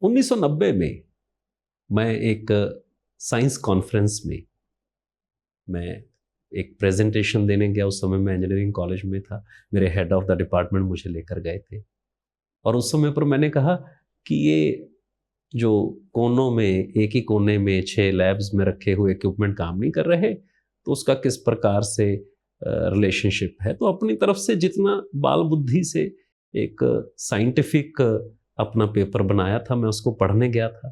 1990 में मैं एक साइंस कॉन्फ्रेंस में मैं एक प्रेजेंटेशन देने गया। उस समय मैं इंजीनियरिंग कॉलेज में था। मेरे हेड ऑफ द डिपार्टमेंट मुझे लेकर गए थे और उस समय पर मैंने कहा कि ये जो कोनों में, एक ही कोने में 6 लैब्स में रखे हुए इक्विपमेंट काम नहीं कर रहे, तो उसका किस प्रकार से रिलेशनशिप है। तो अपनी तरफ से जितना बाल बुद्धि से एक साइंटिफिक अपना पेपर बनाया था, मैं उसको पढ़ने गया था।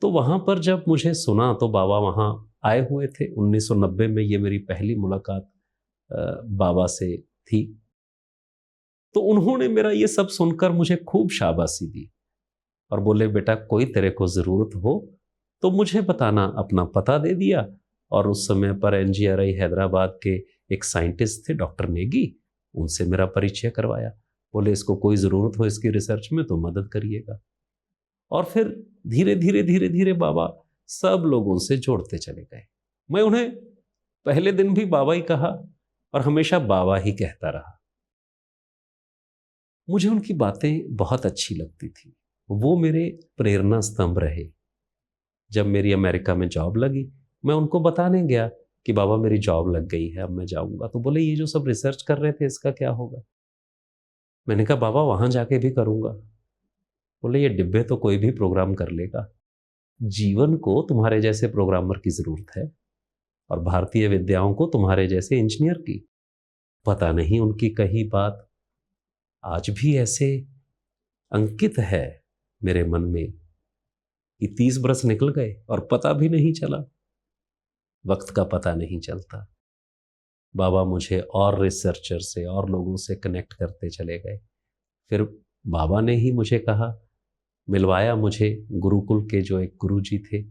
तो वहाँ पर जब मुझे सुना तो बाबा वहाँ आए हुए थे। 1990 में ये मेरी पहली मुलाकात बाबा से थी। तो उन्होंने मेरा ये सब सुनकर मुझे खूब शाबाशी दी और बोले, बेटा कोई तेरे को ज़रूरत हो तो मुझे बताना। अपना पता दे दिया और उस समय पर एनजीआरआई हैदराबाद के एक साइंटिस्ट थे डॉक्टर नेगी, उनसे मेरा परिचय करवाया। बोले इसको कोई ज़रूरत हो इसकी रिसर्च में तो मदद करिएगा। और फिर धीरे धीरे धीरे धीरे बाबा सब लोगों से जोड़ते चले गए। मैं उन्हें पहले दिन भी बाबा ही कहा और हमेशा बाबा ही कहता रहा। मुझे उनकी बातें बहुत अच्छी लगती थी। वो मेरे प्रेरणा स्तंभ रहे। जब मेरी अमेरिका में जॉब लगी, मैं उनको बताने गया कि बाबा मेरी जॉब लग गई है, अब मैं जाऊंगा। तो बोले ये जो सब रिसर्च कर रहे थे इसका क्या होगा? मैंने कहा बाबा वहां जाके भी करूंगा। बोले ये डिब्बे तो कोई भी प्रोग्राम कर लेगा, जीवन को तुम्हारे जैसे प्रोग्रामर की जरूरत है और भारतीय विद्याओं को तुम्हारे जैसे इंजीनियर की। पता नहीं उनकी कही बात आज भी ऐसे अंकित है मेरे मन में कि 30 बरस निकल गए और पता भी नहीं चला। वक्त का पता नहीं चलता। बाबा मुझे और रिसर्चर से और लोगों से कनेक्ट करते चले गए। फिर बाबा ने ही मुझे कहा, मिलवाया मुझे गुरुकुल के जो एक गुरुजी थे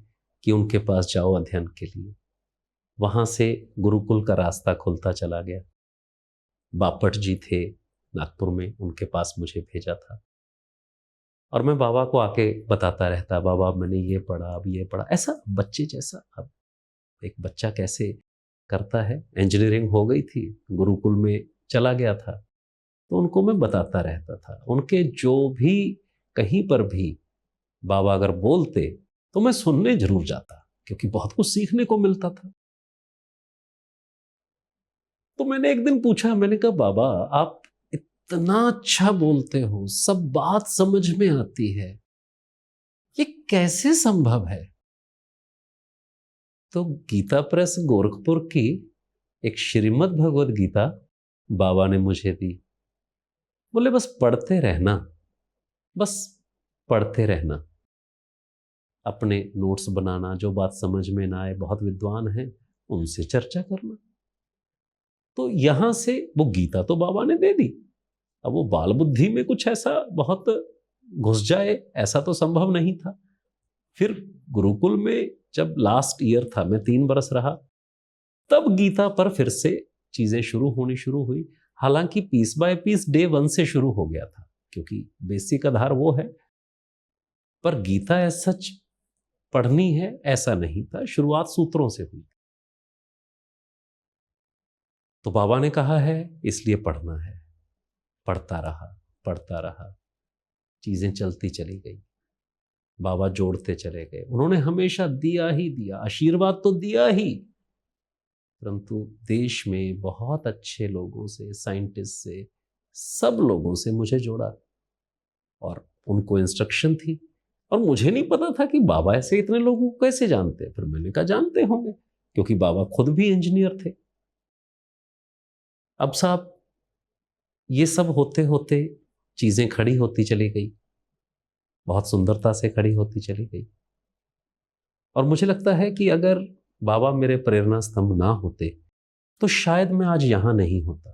कि उनके पास जाओ अध्ययन के लिए। वहां से गुरुकुल का रास्ता खुलता चला गया। बापट जी थे नागपुर में, उनके पास मुझे भेजा था और मैं बाबा को आके बताता रहता, बाबा मैंने ये पढ़ा, अब ये पढ़ा, ऐसा बच्चे जैसा। अब एक बच्चा कैसे करता है। इंजीनियरिंग हो गई थी, गुरुकुल में चला गया था, तो उनको मैं बताता रहता था। उनके जो भी कहीं पर भी बाबा अगर बोलते तो मैं सुनने जरूर जाता, क्योंकि बहुत कुछ सीखने को मिलता था। तो मैंने एक दिन पूछा, मैंने कहा बाबा आप इतना अच्छा बोलते हो, सब बात समझ में आती है, ये कैसे संभव है? तो गीता प्रेस गोरखपुर की एक श्रीमद् भगवद गीता बाबा ने मुझे दी। बोले बस पढ़ते रहना, बस पढ़ते रहना, अपने नोट्स बनाना, जो बात समझ में ना आए, बहुत विद्वान हैं उनसे चर्चा करना। तो यहां से वो गीता तो बाबा ने दे दी। अब वो बाल बुद्धि में कुछ ऐसा बहुत घुस जाए, ऐसा तो संभव नहीं था। फिर गुरुकुल में जब लास्ट ईयर था, मैं 3 बरस रहा, तब गीता पर फिर से चीजें शुरू हुई। हालांकि पीस बाय पीस डे 1 से शुरू हो गया था, क्योंकि बेसिक आधार वो है। पर गीता एज सच पढ़नी है ऐसा नहीं था, शुरुआत सूत्रों से हुई। तो बाबा ने कहा है इसलिए पढ़ना है। पढ़ता रहा, पढ़ता रहा, चीजें चलती चली गई। बाबा जोड़ते चले गए। उन्होंने हमेशा दिया ही दिया, आशीर्वाद तो दिया ही, परंतु देश में बहुत अच्छे लोगों से, साइंटिस्ट से, सब लोगों से मुझे जोड़ा। और उनको इंस्ट्रक्शन थी और मुझे नहीं पता था कि बाबा ऐसे इतने लोगों को कैसे जानते हैं। फिर मैंने कहा जानते होंगे, क्योंकि बाबा खुद भी इंजीनियर थे। अब साहब ये सब होते होते चीजें खड़ी होती चली गई, बहुत सुंदरता से खड़ी होती चली गई। और मुझे लगता है कि अगर बाबा मेरे प्रेरणा स्तंभ ना होते तो शायद मैं आज यहां नहीं होता।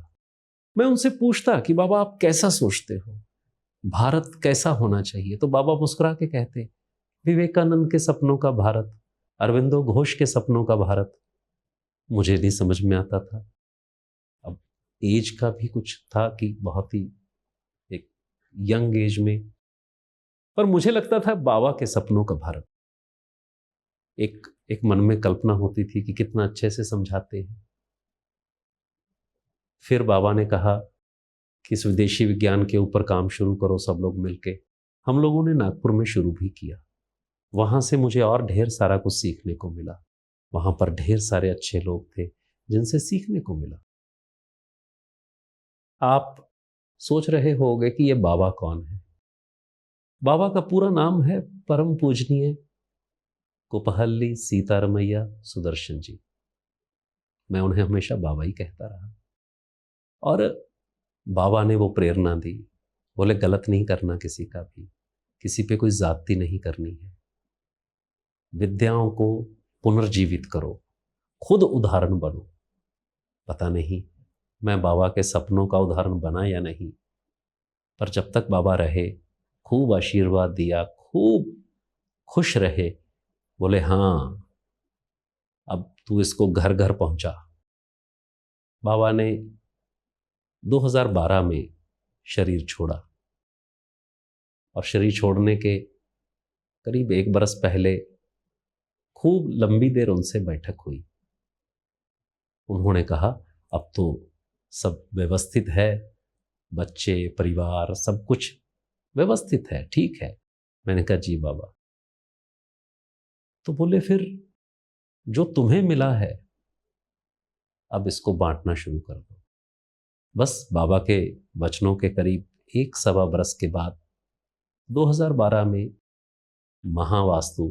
मैं उनसे पूछता कि बाबा आप कैसा सोचते हो, भारत कैसा होना चाहिए? तो बाबा मुस्कुरा के कहते, विवेकानंद के सपनों का भारत, अरविंदो घोष के सपनों का भारत। मुझे नहीं समझ में आता था। अब एज का भी कुछ था कि बहुत ही एक यंग एज में, पर मुझे लगता था बाबा के सपनों का भारत। एक एक मन में कल्पना होती थी कि कितना अच्छे से समझाते हैं। फिर बाबा ने कहा कि स्वदेशी विज्ञान के ऊपर काम शुरू करो सब लोग मिलके। हम लोगों ने नागपुर में शुरू भी किया। वहाँ से मुझे और ढेर सारा कुछ सीखने को मिला। वहाँ पर ढेर सारे अच्छे लोग थे जिनसे सीखने को मिला। आप सोच रहे होंगे कि ये बाबा कौन है। बाबा का पूरा नाम है परम पूजनीय कुपहल्ली सीतारमैया सुदर्शन जी। मैं उन्हें हमेशा बाबा ही कहता रहा। और बाबा ने वो प्रेरणा दी, बोले गलत नहीं करना किसी का भी, किसी पे कोई जाति नहीं करनी है, विद्याओं को पुनर्जीवित करो, खुद उदाहरण बनो। पता नहीं मैं बाबा के सपनों का उदाहरण बना या नहीं, पर जब तक बाबा रहे खूब आशीर्वाद दिया, खूब खुश रहे। बोले हाँ अब तू इसको घर घर पहुंचा। बाबा ने 2012 में शरीर छोड़ा और शरीर छोड़ने के करीब 1 बरस पहले खूब लंबी देर उनसे बैठक हुई। उन्होंने कहा अब तो सब व्यवस्थित है, बच्चे परिवार सब कुछ व्यवस्थित है, ठीक है। मैंने कहा जी बाबा। तो बोले फिर जो तुम्हें मिला है अब इसको बांटना शुरू कर दो। बस बाबा के वचनों के करीब 1 सवा बरस के बाद 2012 में महावास्तु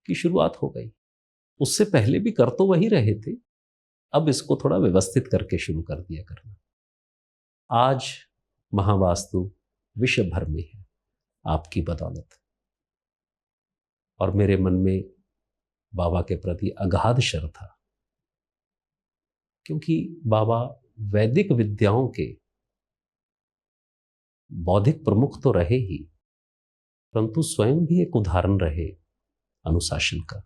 की शुरुआत हो गई। उससे पहले भी कर तो वही रहे थे, अब इसको थोड़ा व्यवस्थित करके शुरू कर दिया करना। आज महावास्तु विश्व भर में है आपकी बदौलत। और मेरे मन में बाबा के प्रति अगाध श्रद्धा, क्योंकि बाबा वैदिक विद्याओं के बौद्धिक प्रमुख तो रहे ही, परंतु स्वयं भी एक उदाहरण रहे अनुशासन का।